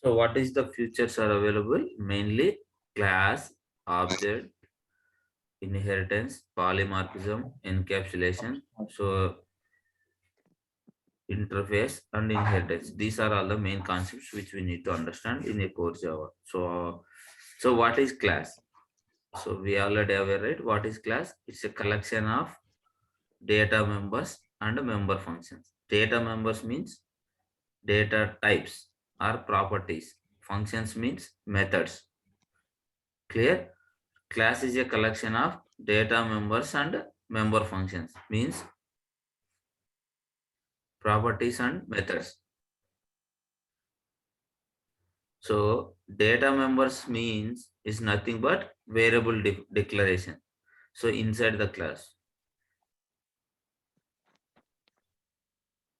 So what is the features are available? Mainly class, object, inheritance, polymorphism, encapsulation, so interface and inheritance. These are all the main concepts which we need to understand in a core Java. So what is class? So we already aware, right? What is class? It's a collection of data members and member functions. Data members means data types or properties. Functions means methods. Clear? Class is a collection of data members and member functions. Means properties and methods. So data members means is nothing but variable declaration. So inside the class.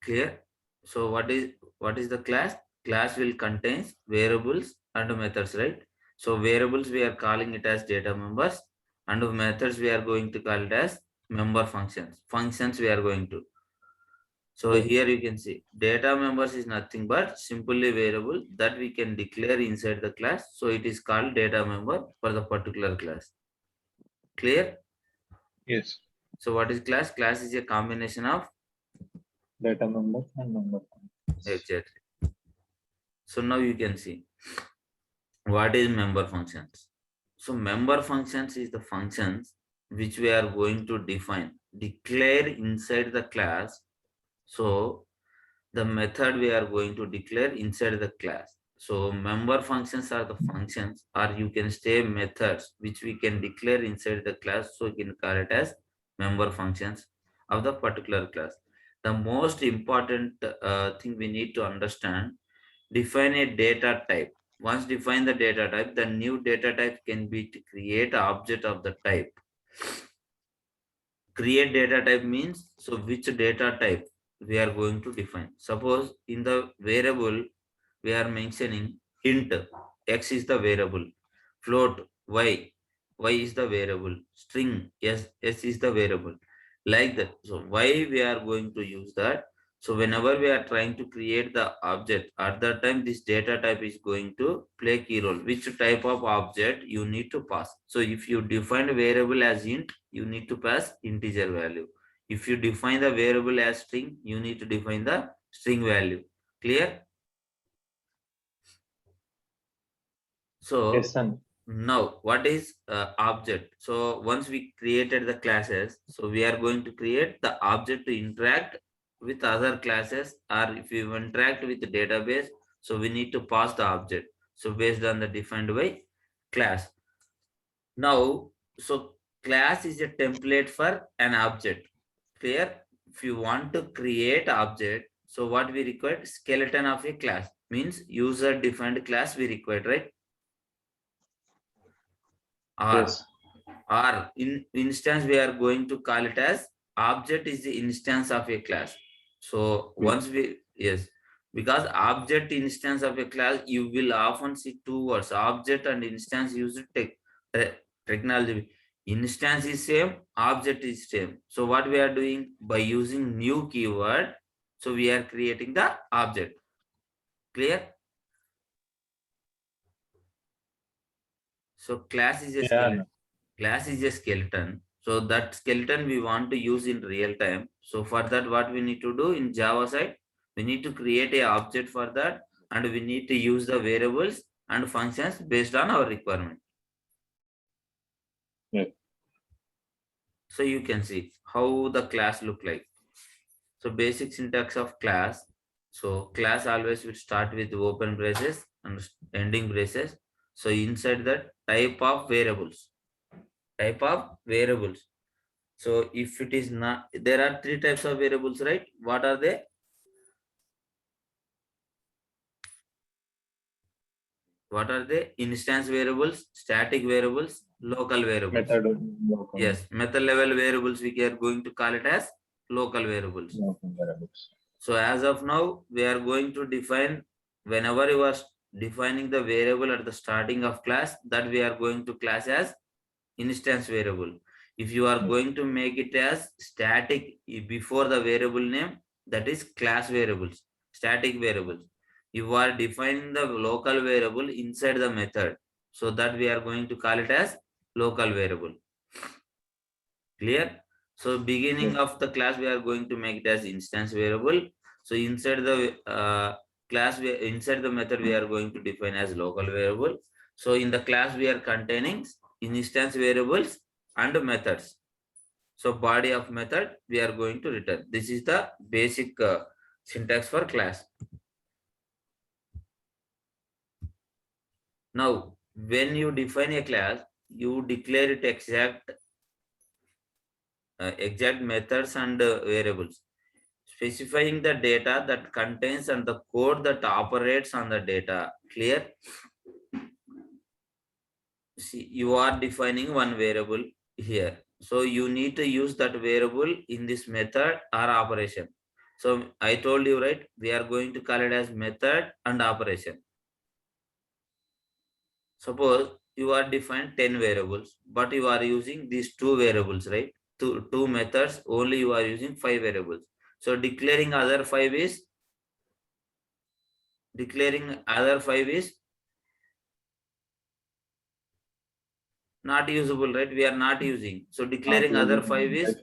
Clear? So what is the class? Class will contain variables and methods, right? So variables we are calling it as data members, and methods we are going to call it as member functions. Functions we are going to. So here you can see data members is nothing but simply variable that we can declare inside the class. So it is called data member for the particular class. Clear? Yes. So what is class? Class is a combination of Data members and member. exactly. So now you can see what is member functions. So member functions is the functions which we are going to declare inside the class. So the method we are going to declare inside the class. So member functions are the functions, or you can say methods which we can declare inside the class. So you can call it as member functions of the particular class. The most important thing we need to understand, define a data type. Once define the data type, the new data type can be to create an object of the type. Create data type means, so which data type we are going to define. Suppose in the variable we are mentioning int, x is the variable, float y is the variable, string s is the variable, like that. So why we are going to use that? So whenever we are trying to create the object, at that time this data type is going to play key role. Which type of object you need to pass. So if you define a variable as int, you need to pass integer value. If you define the variable as string, you need to define the string value. Clear? Yes, So son. now what is object? So once we created the classes, so we are going to create the object to interact with other classes, or if you interact with the database, so we need to pass the object. So based on the defined by class. Now, so class is a template for an object. Clear? If you want to create object, so what we require? Skeleton of a class means user defined class we require, right? Or Yes. in instance we are going to call it as object is the instance of a class. So Yes. once we, yes, because object instance of a class, you will often see two words, object and instance used technology. Instance is same, object is same. So what we are doing by using new keyword, so we are creating the object. Clear? So class is a Yeah. skeleton. Class is a skeleton. So that skeleton we want to use in real time. So for that, what we need to do in Java side, we need to create a object for that, and we need to use the variables and functions based on our requirement. Yes. So you can see how the class look like. So basic syntax of class. So class always will start with open braces and ending braces. So inside that, type of variables. Type of variables. So if it is not, there are three types of variables, right? What are they? What are they? Instance variables, static variables, local variables. Method. Local. Yes, method level variables we are going to call it as local variables. Local variables. So as of now, we are going to define, whenever you are defining the variable at the starting of class, that we are going to class as instance variable. If you are Yes. going to make it as static before the variable name, that is class variables, static variables. You are defining the local variable inside the method. So that we are going to call it as local variable. Clear? So beginning Yes. of the class, we are going to make it as instance variable. So inside the class, inside the method, we are going to define as local variable. So in the class, we are containing instance variables and methods. So body of method, we are going to return. This is the basic syntax for class. Now, when you define a class, you declare it exact methods and variables, specifying the data that contains and the code that operates on the data. Clear? See, you are defining one variable here. So you need to use that variable in this method or operation. So I told you, right? We are going to call it as method and operation. Suppose you are defined 10 variables, but you are using these two variables, right? Two methods, only you are using 5 variables. So declaring other 5 is not usable, right? We are not using. So declaring other 5 is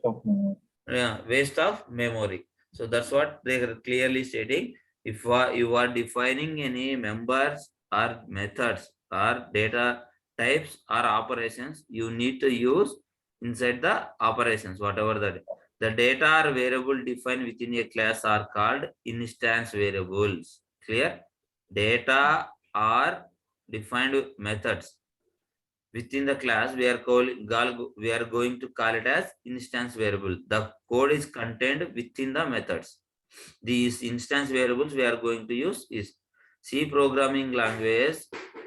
waste of memory. So that's what they are clearly stating. If you are defining any members or methods or data types or operations, you need to use inside the operations, whatever that. The data or variable defined within a class are called instance variables. Clear? Data are defined methods within the class. We are going to call it as instance variable. The code is contained within the methods. These instance variables we are going to use is C programming language.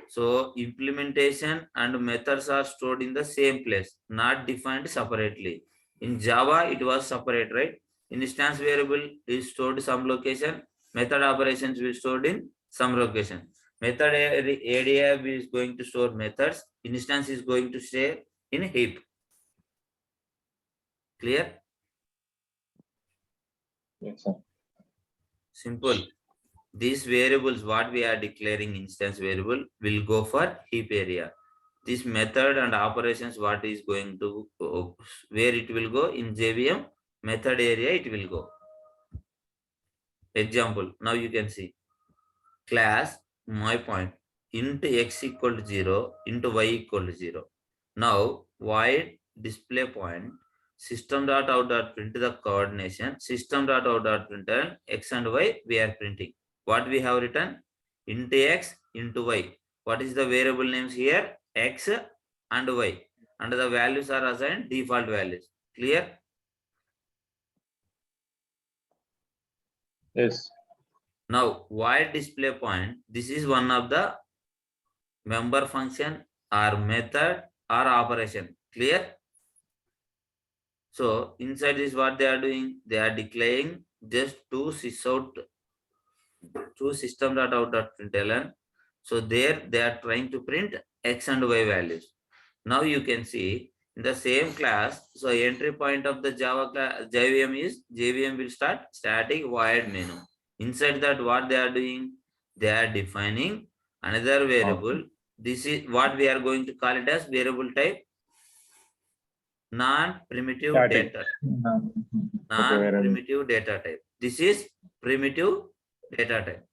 So implementation and methods are stored in the same place, not defined separately. In Java, it was separate, right? Instance variable is stored some location. Method operations will stored in some location. Method ADF is going to store methods. Instance is going to stay in heap. Clear? Yes, sir. Simple. These variables, what we are declaring instance variable, will go for heap area. This method and operations, what is going to, where it will go in JVM method area, it will go. Example, now you can see class my point into x equal to 0 into y equal to 0. Now void display point system dot out dot print the coordination, system dot out dot print x and y we are printing. What we have written? Into x into y. What is the variable names here? X and y. And the values are assigned default values. Clear? Yes. Now void display point, this is one of the member function or method or operation. Clear? So inside this, what they are doing? They are declaring just two system.out.println. So there they are trying to print x and y values. Now you can see in the same class. So entry point of the Java class JVM is JVM will start static void menu. Inside that, what they are doing? They are defining another variable. This is what we are going to call it as variable type non-primitive data. Non-primitive data type. This is primitive data type.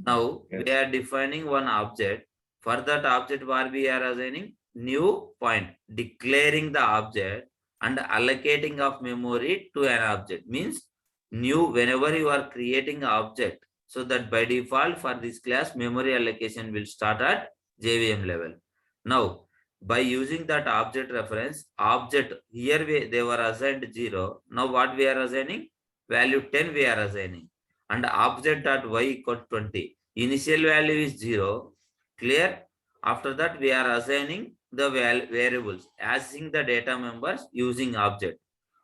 Now we are defining one object. For that object, what we are assigning new point, declaring the object and allocating of memory to an object. Means new, whenever you are creating an object, so that by default for this class memory allocation will start at JVM level. Now by using that object reference, object here they were assigned 0. Now what we are assigning? Value 10 we are assigning. And object dot y equal 20. Initial value is 0. Clear? After that we are assigning the variables, asking the data members using object.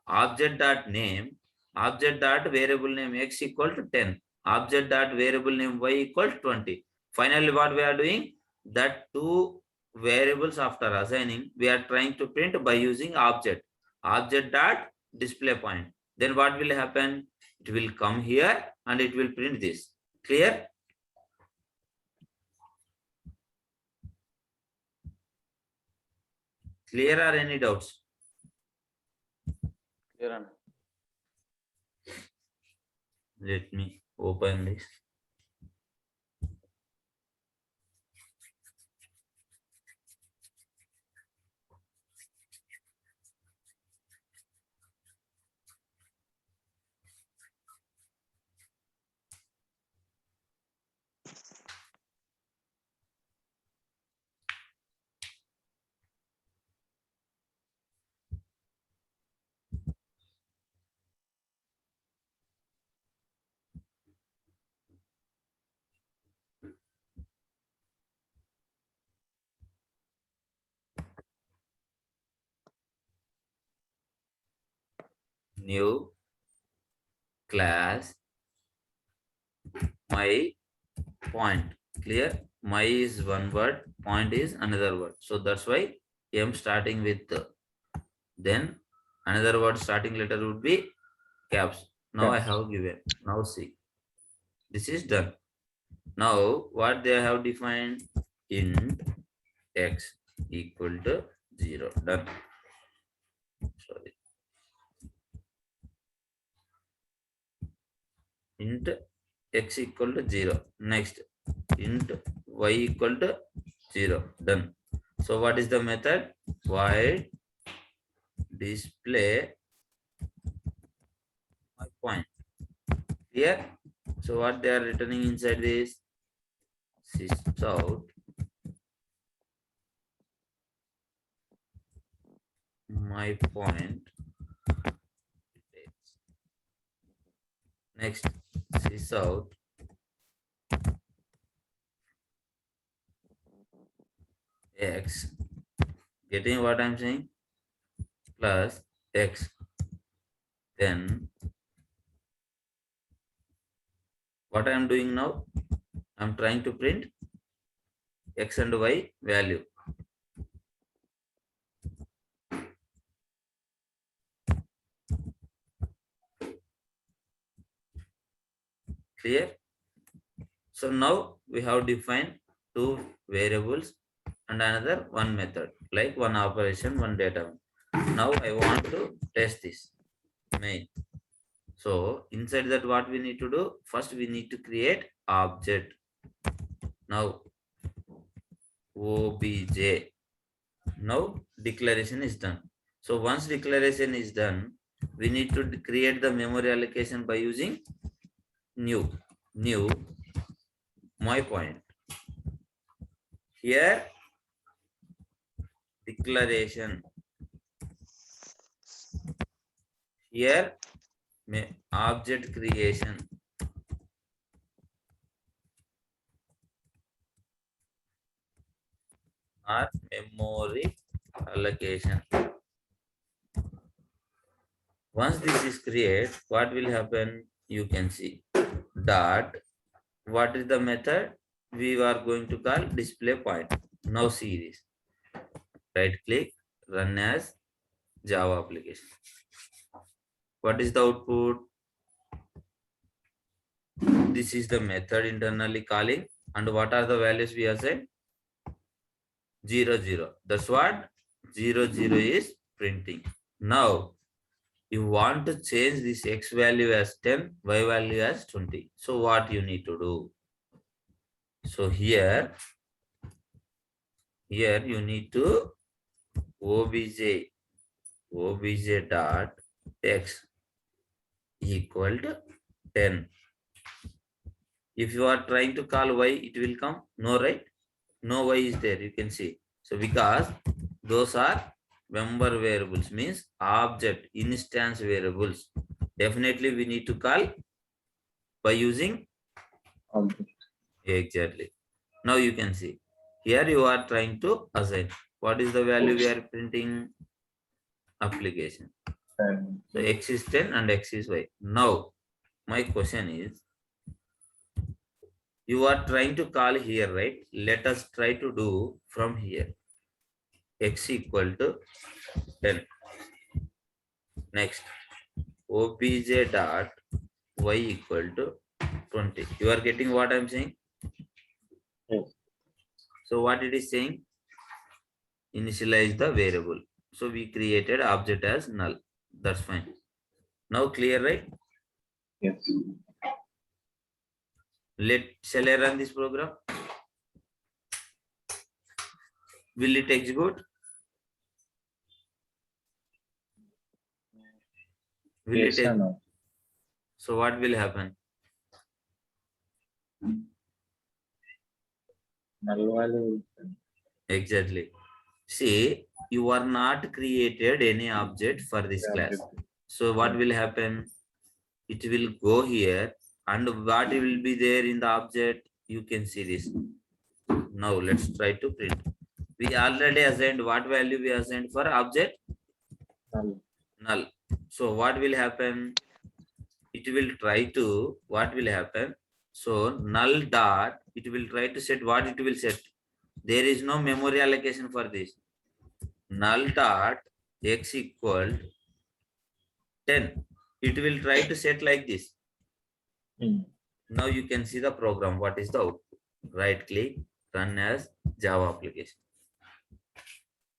Object dot name, object dot variable name x equal to 10. Object dot variable name y equal to 20. Finally, what we are doing? That two variables after assigning, we are trying to print by using object dot display point. Then what will happen? It will come here and it will print this. Clear? Clear or any doubts? Clear and Let me open this. New class my point. Clear? My is one word, point is another word. So that's why I'm starting with then another word starting letter would be caps. Now I Caps. have given. Now see. This is done. Now what they have defined, int x equal to 0. Done. Sorry. Int x equal to 0. Next, int y equal to 0. Done. So what is the method? Void display my point. Here. So what they are returning inside this? Sys out my point. Next, sys out x. Getting what I'm saying? Plus x. Then what I'm doing now? I'm trying to print x and y value. Clear? So now we have defined two variables and another one method, like one operation, one data. Now I want to test this main. So inside that, what we need to do? First, we need to create object. Now obj. Now declaration is done. So once declaration is done, we need to create the memory allocation by using new my point. Here declaration, here object creation, or memory allocation. Once this is created, what will happen? You can see dot. What is the method? We are going to call display point. Now see this. Right click, run as Java application. What is the output? This is the method internally calling. And what are the values we assign? 0, 0. That's what 0, 0 is printing. Now, you want to change this x value as 10, y value as 20. So what you need to do? So here you need to obj dot x equal to 10. If you are trying to call y, it will come? No, right? No y is there, you can see. So because those are member variables, means object instance variables. Definitely we need to call by using Object. exactly. Now you can see here you are trying to assign. What is the value we are printing? Application. And So x is 10 and x is y. Now my question is, you are trying to call here, right? Let us try to do from here. X equal to 10. Next, obj dot y equal to 20. You are getting what I am saying? yes. So what it is saying? initialize the variable. So we created object as null. That's fine. Now clear, right? Yes. Shall I run this program? Will it execute? Will Yes it? or no? So what will happen? Null value. Exactly. See, you are not created any object for this class. So what will happen? It will go here, and what will be there in the object? You can see this. Now let's try to print. We already assigned what value we assigned for object? Null. Null. So what will happen? It will try to, what will happen? So null dot, it will try to set what it will set. There is no memory allocation for this. Null dot x equal 10. It will try to set like this. Now you can see the program. What is the output? Right click, run as Java application.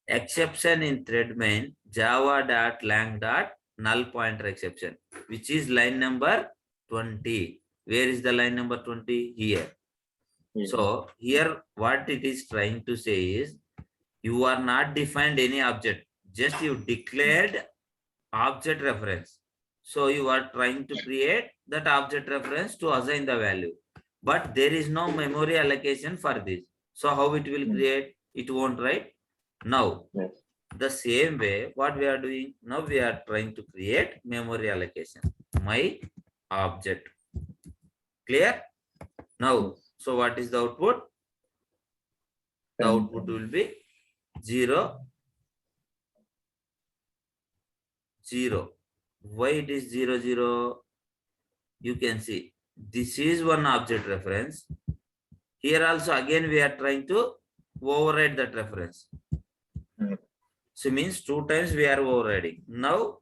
Exception in thread main java.lang.null pointer exception, which is line number 20. Where is the line number 20? Here. So here what it is trying to say is, you are not defined any object, just you declared object reference. So you are trying to create that object reference to assign the value, but there is no memory allocation for this. So how it will create? It won't, right? Now, the same way, what we are doing now, we are trying to create memory allocation. My object. Clear? Now, so what is the output? The output will be 0, 0. Why it is 0, 0? You can see this is one object reference. Here also again we are trying to override that reference. So means 2 times we are overriding. Now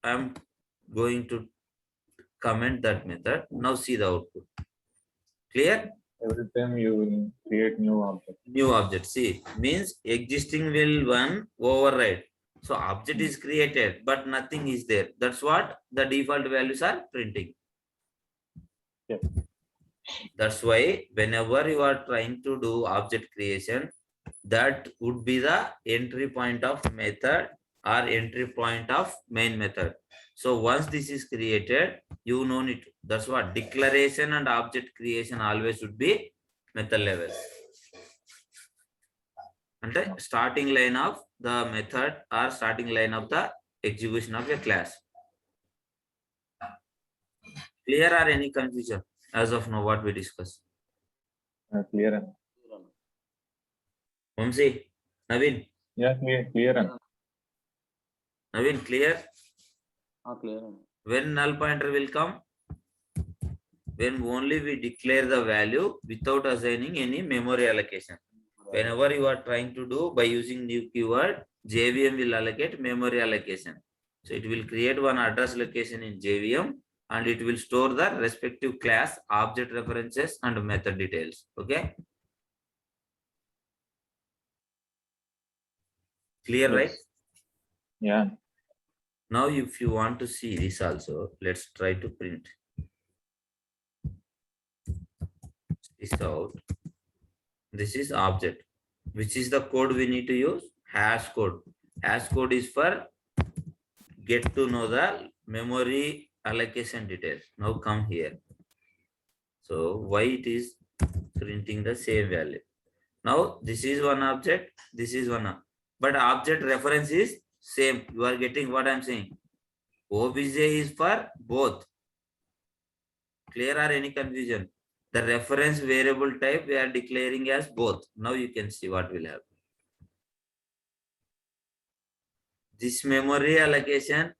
I am going to comment that method. Now see the output. Clear? Every time you create new object. New object. See, means existing will one override. So object is created, but nothing is there. That's what the default values are printing. Yep. That's why whenever you are trying to do object creation, that would be the entry point of method or entry point of main method. So once this is created, you know it. That's what declaration and object creation always should be method level. And starting line of the method or starting line of the execution of a class. Clear or any confusion as of now what we discussed? Clear. Vamsi, Naveen. Yeah, clear. Naveen, clear? Clear. When null pointer will come? When only we declare the value without assigning any memory allocation. Whenever you are trying to do by using new keyword, JVM will allocate memory allocation. So it will create one address location in JVM and it will store the respective class, object references and method details. Okay. Clear, right? Yeah. Now, if you want to see this also, let's try to print this out. This is object. Which is the code we need to use? Hash code. Hash code is for get to know the memory allocation details. Now come here. So why it is printing the same value? Now this is one object, this is one, but object reference is same. You are getting what I'm saying? OBJ is for both. Clear or any confusion? The reference variable type we are declaring as both. Now you can see what will happen. This memory allocation,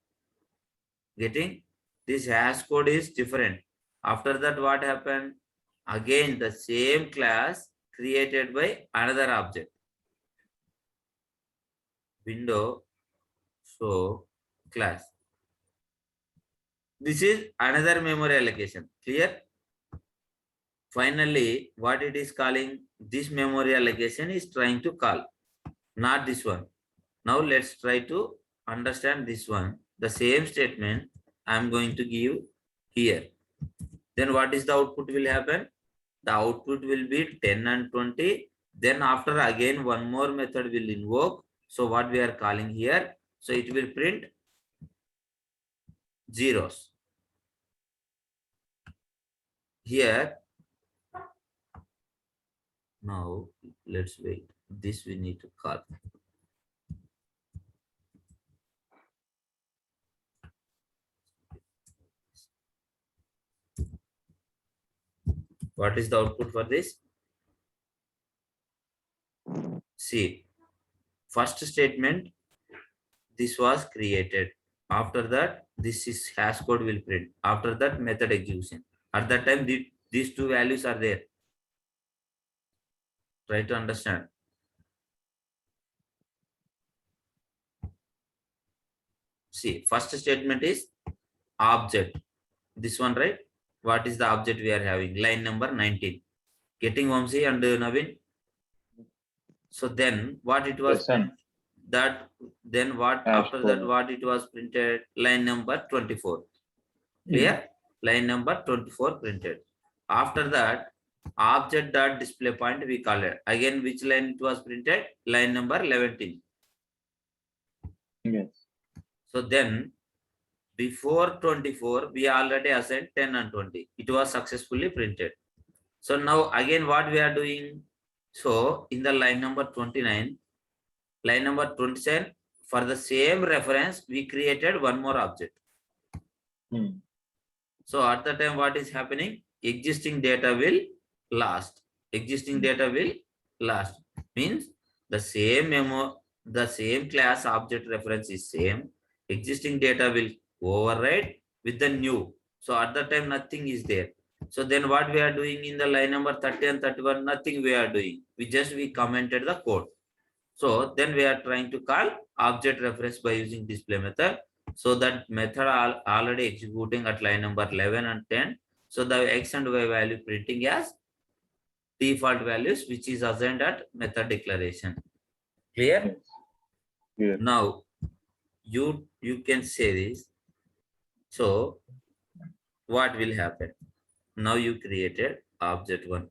getting this hash code is different. After that, what happened? Again, the same class created by another object. Window, so class. This is another memory allocation. Clear? Finally, what it is calling, this memory allocation is trying to call. not this one. Now let's try to understand this one. The same statement I am going to give here. Then what is the output will happen? The output will be 10 and 20. Then after again one more method will invoke. So what we are calling here? So it will print zeros. Here, now let's wait. This we need to call. What is the output for this? See, first statement, this was created. After that, this is hash code will print. After that, method execution. At that time, these two values are there. Try to understand. See, first statement is object. This one, right? What is the object we are having? Line number 19. Getting Vamsi and Navin. So then what it was? Yes, sir. That then what Hash after code. that what it was printed? Line number 24. Clear? Line number 24 printed. After that, object dot display point we call it. Again, which line it was printed? Line number 11. Yes. So then before 24, we already assigned 10 and 20. It was successfully printed. So now again what we are doing? So in the line number 29, line number 27, for the same reference, we created one more object. So at the time, what is happening? Existing data will last. Existing data will last. Means the same memo, the same class object reference is same. Existing data will override with the new. So at the time, nothing is there. So then what we are doing in the line number 30 and 31, nothing we are doing. We commented the code. So then we are trying to call object reference by using display method. So that method are already executing at line number 11 and 10. So the x and y value printing as default values, which is assigned at method declaration. Clear? Yes. Clear. Now you can say this. So what will happen? Now you created object 1.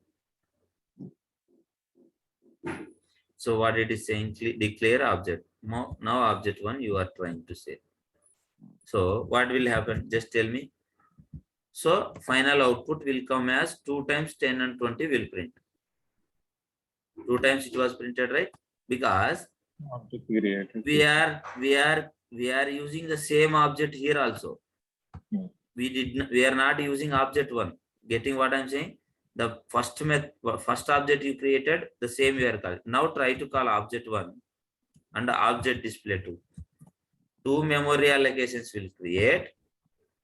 So what it is saying, declare object. Now object 1 you are trying to say. So what will happen? Just tell me. So final output will come as 2 times 10 and 20 will print. 2 times it was printed, right? Because Object created. we are using the same object here also. We are not using object 1. Getting what I'm saying? The first object you created, the same we are calling. Now try to call object 1 and object display 2. 2 memory allocations will create.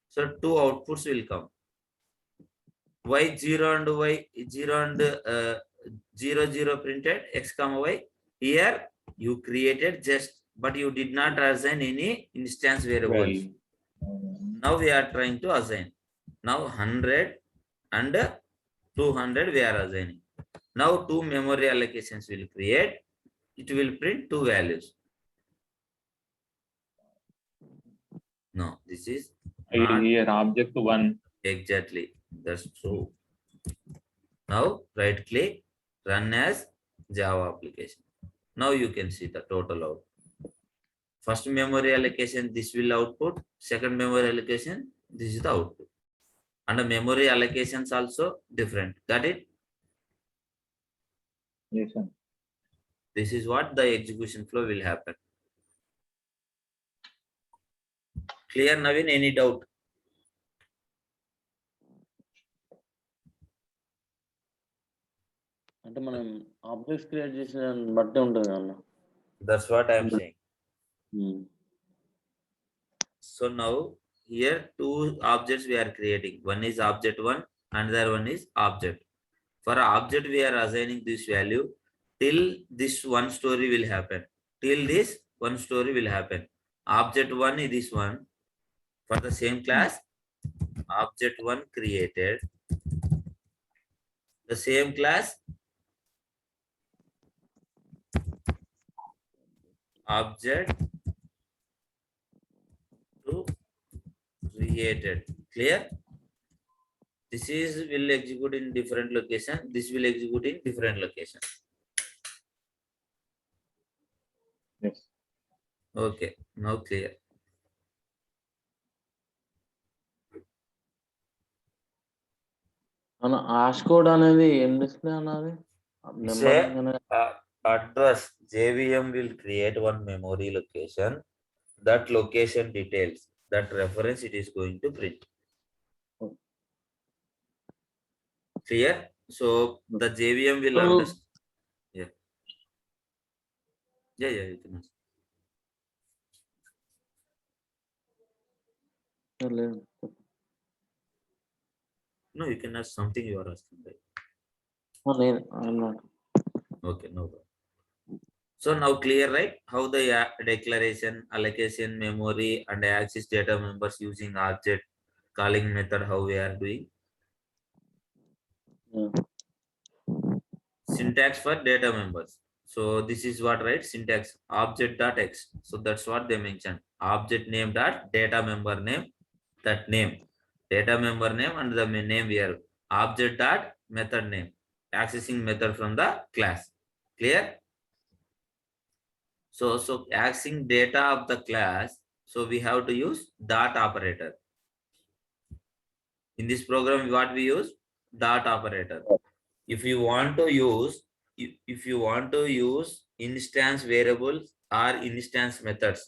So 2 outputs will come. Y0 and Y0 and 0 printed, x comma y. Here you created just, but you did not assign any instance variables. Now we are trying to assign. Now 100 and 200 we are assigning. Now 2 memory allocations will create. It will print 2 values. No, this is not Here object 1. exactly. That's true. Now right click, run as Java application. Now you can see the total output. First memory allocation, this will output. Second memory allocation, this is the output. And the memory allocations also different. Got it? Yes, sir. This is what the execution flow will happen. Clear, Navin? Any doubt? అంటే మనం objects create చేసిన దాన్ని బట్టి ఉంటుంది అన్న. That's what I am saying. So now here 2 objects we are creating. One is object 1, another one is object. For object we are assigning this value till this one story will happen. Till this one story will happen. Object 1 is this one. For the same class, object 1 created. The same class object to created. Clear? This is will execute in different location. This will execute in different location. Yes. Okay, now clear. అన్న ash code అనేది ఏం display అన్నది number Say address JVM will create one memory location. That location details, that reference it is going to print. Clear? So the JVM will So- understand. Yeah. Yeah, you can ask. లేదు. No, you can ask something you are asking, right? నేను I'm not. Okay, no problem. So now clear, right? How the declaration, allocation, memory, and access data members using object calling method, how we are doing. Yeah. Syntax for data members. So this is what, right? Syntax object dot x. So that's what they mentioned. Object name dot data member name, that name, data member name, and the name here. Object dot method name, accessing method from the class. Clear? So accessing data of the class. So we have to use dot operator. In this program, what we use? Dot operator. If you want to use, if you want to use instance variables or instance methods,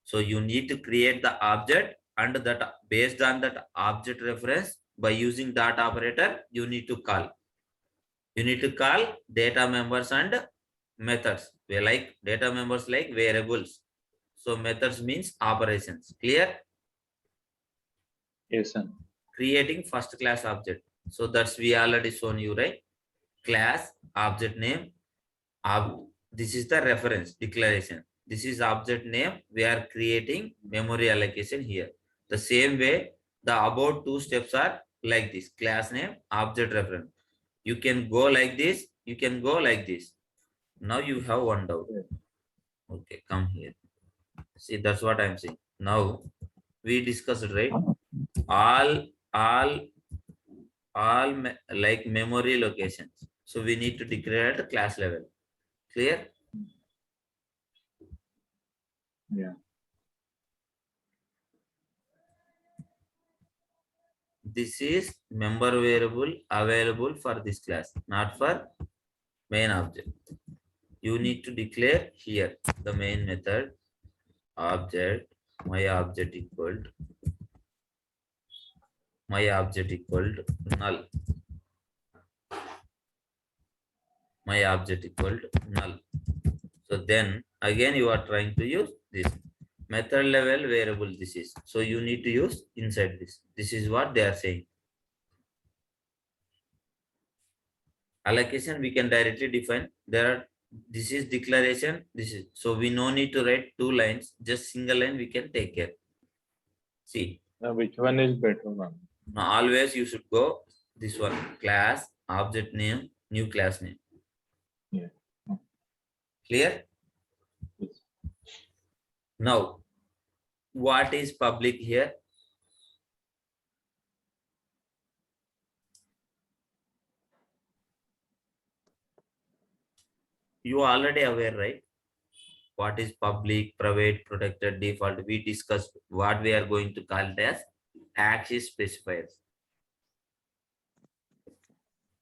so you need to create the object, and that based on that object reference, by using dot operator, you need to call data members and methods. We like data members like variables, so methods means operations. Clear? Yes, sir. Creating first class object, so that's we already shown you, right? Class, object name, this is the reference declaration, this is object name. We are creating memory allocation here. The same way, the about two steps are like this: class name, object reference. You can go like this, you can go like this. Now you have one doubt. Okay, come here. See, that's what I'm saying. Now we discussed, right? all like memory locations, so we need to declare at class level. Clear? Yeah. This is member variable available for this class, not for main object. You need to declare here the main method object, my object equal to null, my object equal to null. So then again you are trying to use this method level variable. This is, so you need to use inside this. This is what they are saying. Allocation we can directly define. There are, this is declaration, this is, so we no need to write two lines, just single line we can take care. See, Now, which one is better, ma'am? now always you should go this one: class, object name, new class name. Yeah. Clear? Yes. Now what is public here? You already aware, right? What is public, private, protected, default? We discussed what we are going to call it as access specifiers.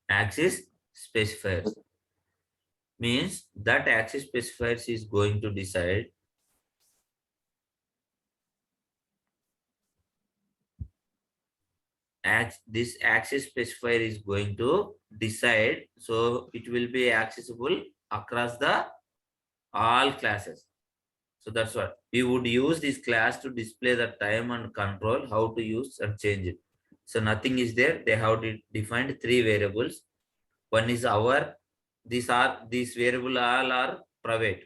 Access specifiers means that access specifiers is going to decide this access specifier is going to decide, so it will be accessible across the all classes. So that's what we would use this class to display the time and control how to use and change it. So nothing is there. They have defined three variables. One is hour. These variable all are private,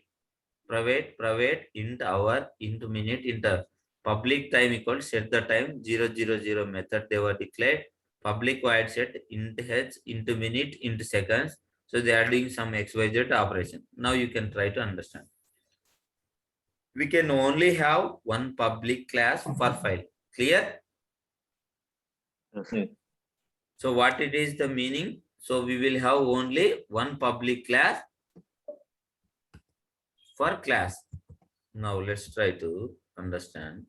int hour, int minute, int hour. Public time equals set the time 000 method they were declared. Public void set int h, int minute, int seconds. So they are doing some xyz operation. Now you can try to understand. we can only have one public class for file. Clear? Yes. So what it is the meaning? So we will have only one public class for class. Now let's try to understand.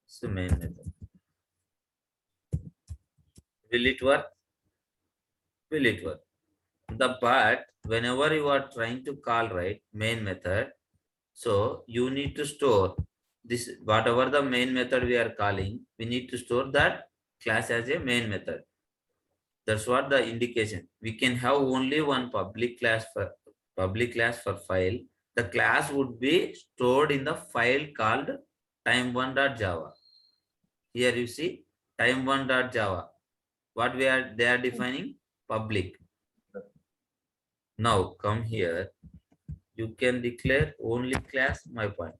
It's the main method. Will it work? Will it work? But whenever you are trying to call right main method, so you need to store this whatever the main method we are calling, we need to store that class as a main method. That's what the indication. We can have only one public class for file. The class would be stored in the file called time1.java. Here you see time1.java. What they are defining? Public. Now come here. You can declare only class my point.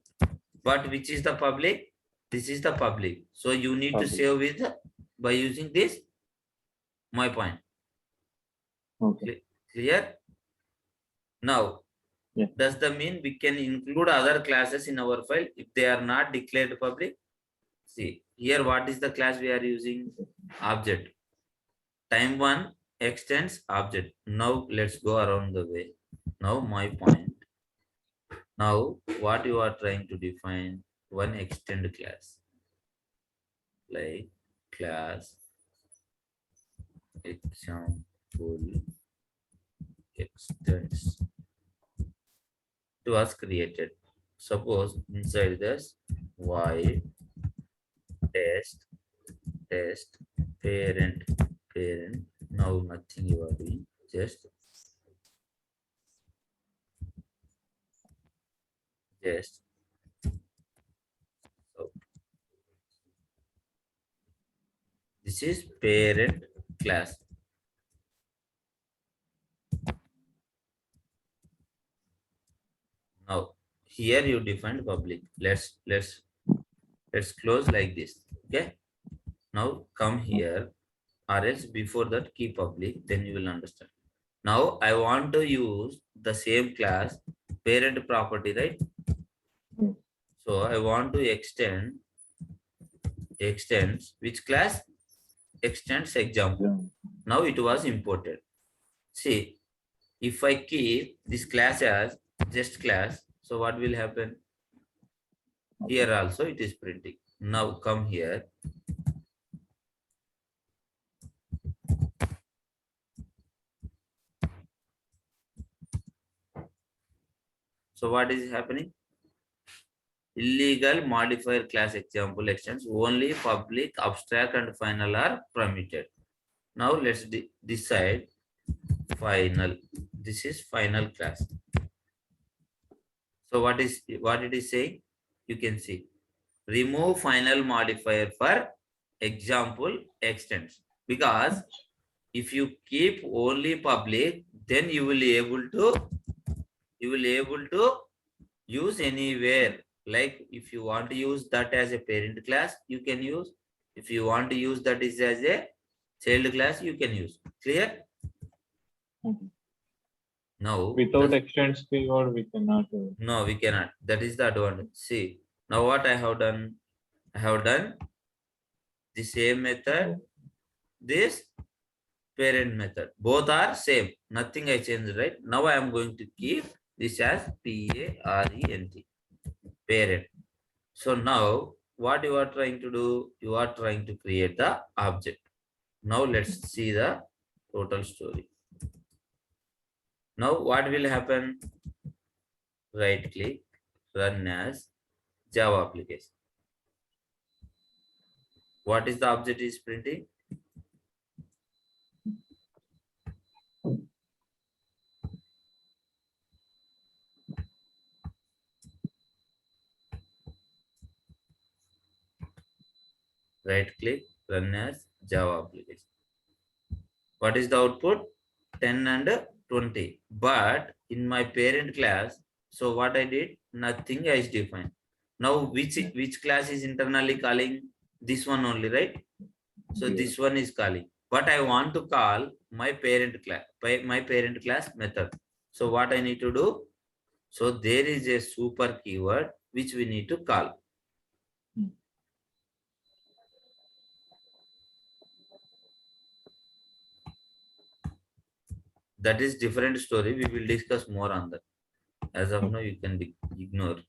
But which is the public? This is the public. So you need to Public. save with by using this my point. Okay. Clear? Now, Yeah. does that mean we can include other classes in our file if they are not declared public? See, here what is the class we are using? Object. Time1 extends object. Now let's go around the way. Now my point. Now what you are trying to define? One extend class. Like class example extends. It was created. Suppose inside this void test parent. Now nothing you are doing, just so this is parent class. Now here you defined public. Let's close like this. Okay. Now come here, or else before that key public, then you will understand. Now I want to use the same class parent property, right? So I want to extends which class? Extends example. Yeah. Now it was imported. See, if I keep this class as just class, so what will happen? Here also it is printing. Now come here. So what is happening? Illegal modifier class example extends only public, abstract and final are permitted. Now let's decide final. This is final class. So what it is saying? You can see remove final modifier for example extends, because if you keep only public, then you will be able to use anywhere. Like if you want to use that as a parent class, you can use. If you want to use that is as a child class, you can use. Clear? Okay. Now Without extends keyword, we cannot. no, we cannot. That is the advantage. See, now what I have done? I have done the same method, this parent method. Both are same. Nothing I changed, right? Now I am going to keep this as parent, parent. So now what you are trying to do? You are trying to create the object. Now let's see the total story. Now what will happen? Right click, run as Java application. What is the object is printing? Right click, run as Java application. What is the output? 10 and 20. But in my parent class, so what I did? Nothing is defined. Now which class is internally calling? This one only, right? So Yeah. this one is calling. But I want to call my parent class method. So what I need to do? So there is a super keyword which we need to call. That is different story. We will discuss more on that. As of now, you can ignore.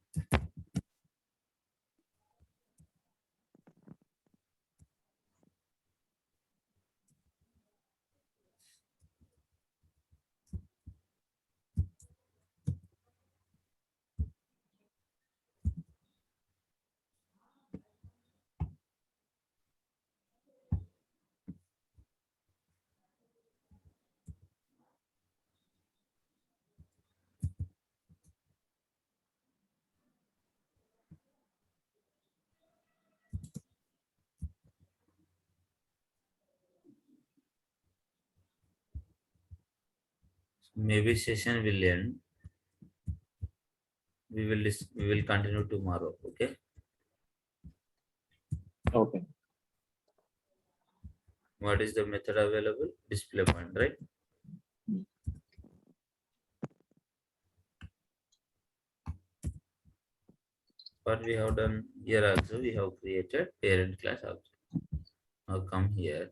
Maybe session will end. We will continue tomorrow. Okay. Okay. What is the method available? Display point, right? What we have done here also, we have created parent class object. Now come here.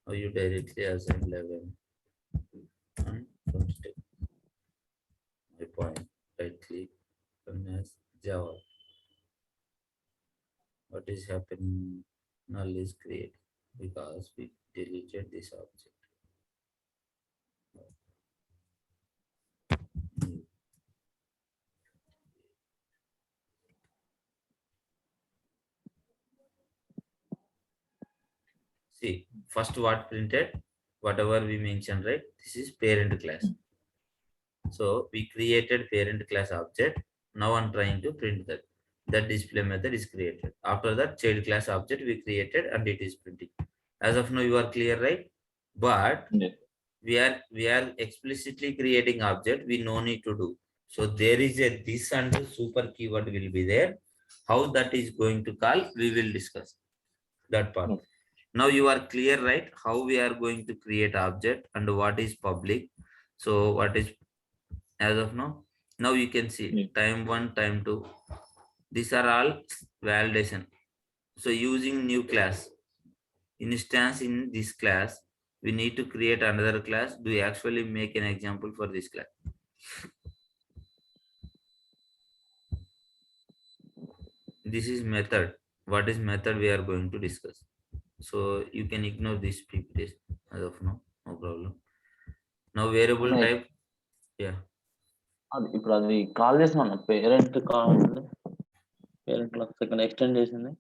Now you directly assign 11 and come step. My point. Right click. Come as Java. What is happening? Null is created because we deleted this object. See, first what printed, whatever we mentioned, right? This is parent class. So we created parent class object. Now I'm trying to print that. That display method is created. After that, child class object we created and it is printing. As of now, you are clear, right? But Yes. we are explicitly creating object. We no need to do. So there is a this and the super keyword will be there. How that is going to call, we will discuss that part. Okay. Now you are clear, right? How we are going to create object and what is public. So what is as of now? Now you can see Yes. time 1, time 2. These are all validation. So using new class instance in this class, we need to create another class. Do we actually make an example for this class? This is method. What is method we are going to discuss? So you can ignore this PPT as of now, no problem. Now variable Right. type, yeah. అది ఇప్పుడు అది call చేసాం అన్న parent call parent class second extend చేసింది